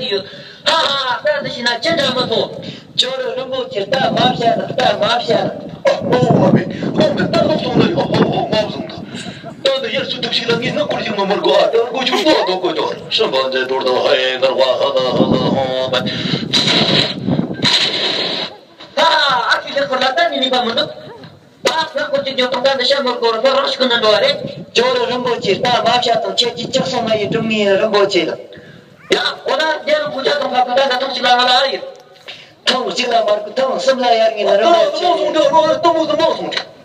diyor. Ha kardeşine çenem to. Çoru rumbu çirta mafşa. Oh abi. Oğlum ben nasıl onları? Oh mavzumda. Daha yer su tükşilen gizli kurcun numar goa. Koçu bu koydu. Şambanca durdu hay garwa ha. Ha akşam fırlatan ini pamunduk. Bak kucing jotongkan desa murgor terus kena doare. Çoru rumbu çirta mafşa to çek somayı tumi rumbu çirta. Ya ona dia puja tong kapita datang silangala air. Tong sila marku tong sebelah yang ini rumbu çirta. Tamo